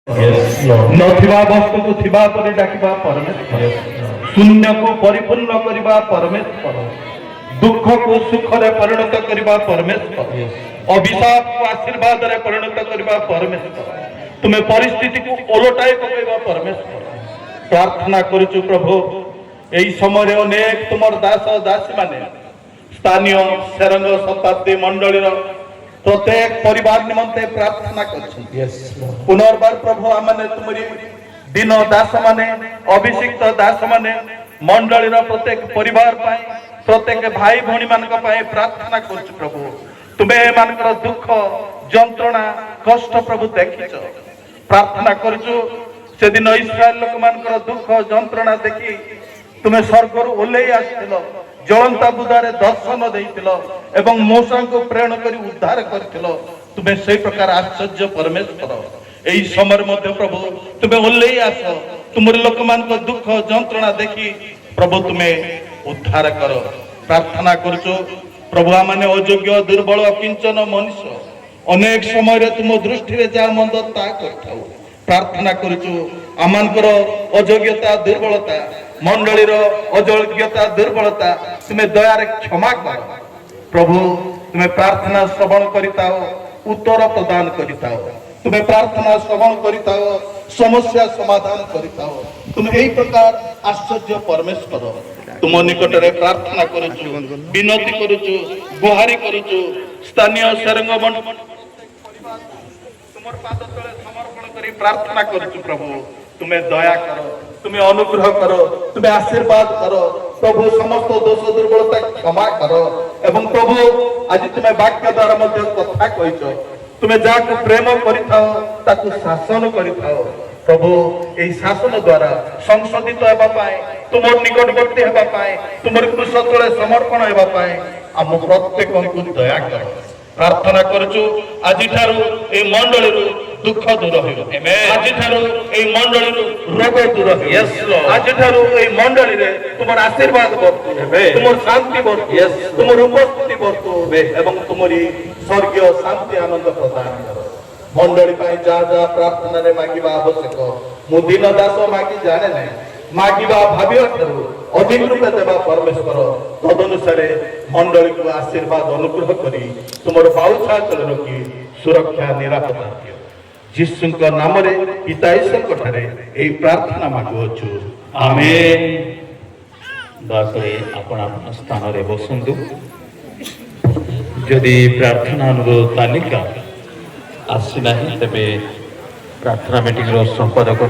नथिबा वस्तु को थिबा परि डाकिबा परमेश्वर, शून्य को परिपूर्ण करिबा परमेश्वर, दुख को सुख रे परिणत करिबा परमेश्वर, अभिशाप को आशीर्वाद रे परिणत करिबा परमेश्वर, तुम्हें परिस्थिति को ओलटाई पकाइबा परमेश्वर। प्रार्थना करूछु प्रभु, एई समय रे अनेक तुमर दास दासी माने स्थानीय सेरंग शताब्दी मंडलीर प्रत्येक परिवार निमंते प्रार्थना कर पुनर्बार प्रभु आमने तुमरी दिन दास माने अभिषिक्त दास माने मंडलीर प्रत्येक परिवार पाए प्रत्येक भाई भौणी मान प्रार्थना कर प्रभु, तुम्हें एमानकर दुख जंत्रणा कष्ट प्रभु देखिच। प्रार्थना करूछु से दिन इस्राएल लोक मानकर दुख जंत्रणा देखी तुम्हें स्वर्गर ओल्लै आसिथिल, जलंता बुदारे दर्शन देइथिल एवं मूसा को प्रेरण करी उद्धार करथिल। तुम्हें से प्रकार आश्चर्य परमेश्वर एई समय मध्य प्रभु तुम्हें ओल्लै आस, तुमर लोक मानकर दुख जंत्रणा देखी प्रभु तुम्हें उद्धार कर। प्रार्थना करूछु प्रभु आमने अयोग्य दुर्बल किंचन मनुष्य अनेक समय रे तुम दृष्टि रे जा मंद ता करथाउ। प्रार्थना करूछु आमानकर अयोग्यता दुर्बलता मंडलीर अयोग्यता दुर्बलता तुम्हें दया रे क्षमा कर प्रभु। तुम्हें प्रार्थना श्रवण करिताओ, उत्तर प्रदान करिताओ, तुम्हें प्रार्थना श्रवण करिताओ, समस्या समाधान करिताओ। तुम एई प्रकार आश्चर्य परमेश्वर तुम निकट रे प्रार्थना करूछु, विनती करूछु, गुहारी करूछु। स्थानीय सेरंग मंडल तुमर पाद तले समर्पण करी प्रार्थना करूछु प्रभु, तुम्हें दया करो, तुम्हें अनुग्रह करो, तुम्हें आशीर्वाद करो प्रभु। समस्त दोष दुर्बलता क्षमा करो एवं प्रभु आज तुम्हें वाक्य द्वारा मध्य कथा कहिছো, तुम्हें जाको प्रेम करिथाओ ताकू शासन करिथाओ प्रभु। एई शासन द्वारा संशोधित हेबा पाए, तुमर निकटवर्ती हेबा पाए, तुमर कृष तले समर्पण हेबा पाए हम प्रत्येकଙ୍କୁ दया करो। प्रार्थना करूछु आज ठारू ए मंडलीरु दुख दूर होइबो, आज ठारू ए मंडलीरु रोग दूर होइबो, आज ठारू ए मंडली रे तुमर आशीर्वाद बर्तु हेबे, तुमर शांति बर्तु, तुमर उपस्थिति बर्तु हेबे एवं तुमरी स्वर्गीय शांति आनंद प्रदान करो। मंडली पाई जा जा प्रार्थना रे मागिबा आवश्यक मु दिन दास मागी जाने नै, मागिबा भाबियो ठारू अधिक रूपे देवा परमेश्वर तदनुसार मंडली को आशीर्वाद अनुग्रह करी तुमर बाउछा चल रखी सुरक्षा निरापत्ता दियो। यीशु नाम रे पिता ईश्वर ठारे एई प्रार्थना मागुछु, आमेन। दयाकरी आपण आपण स्थान रे बसंतु। यदि प्रार्थना अनुरोध तालिका आसी नाही तेबे प्रार्थना मीटिंग रो संपादक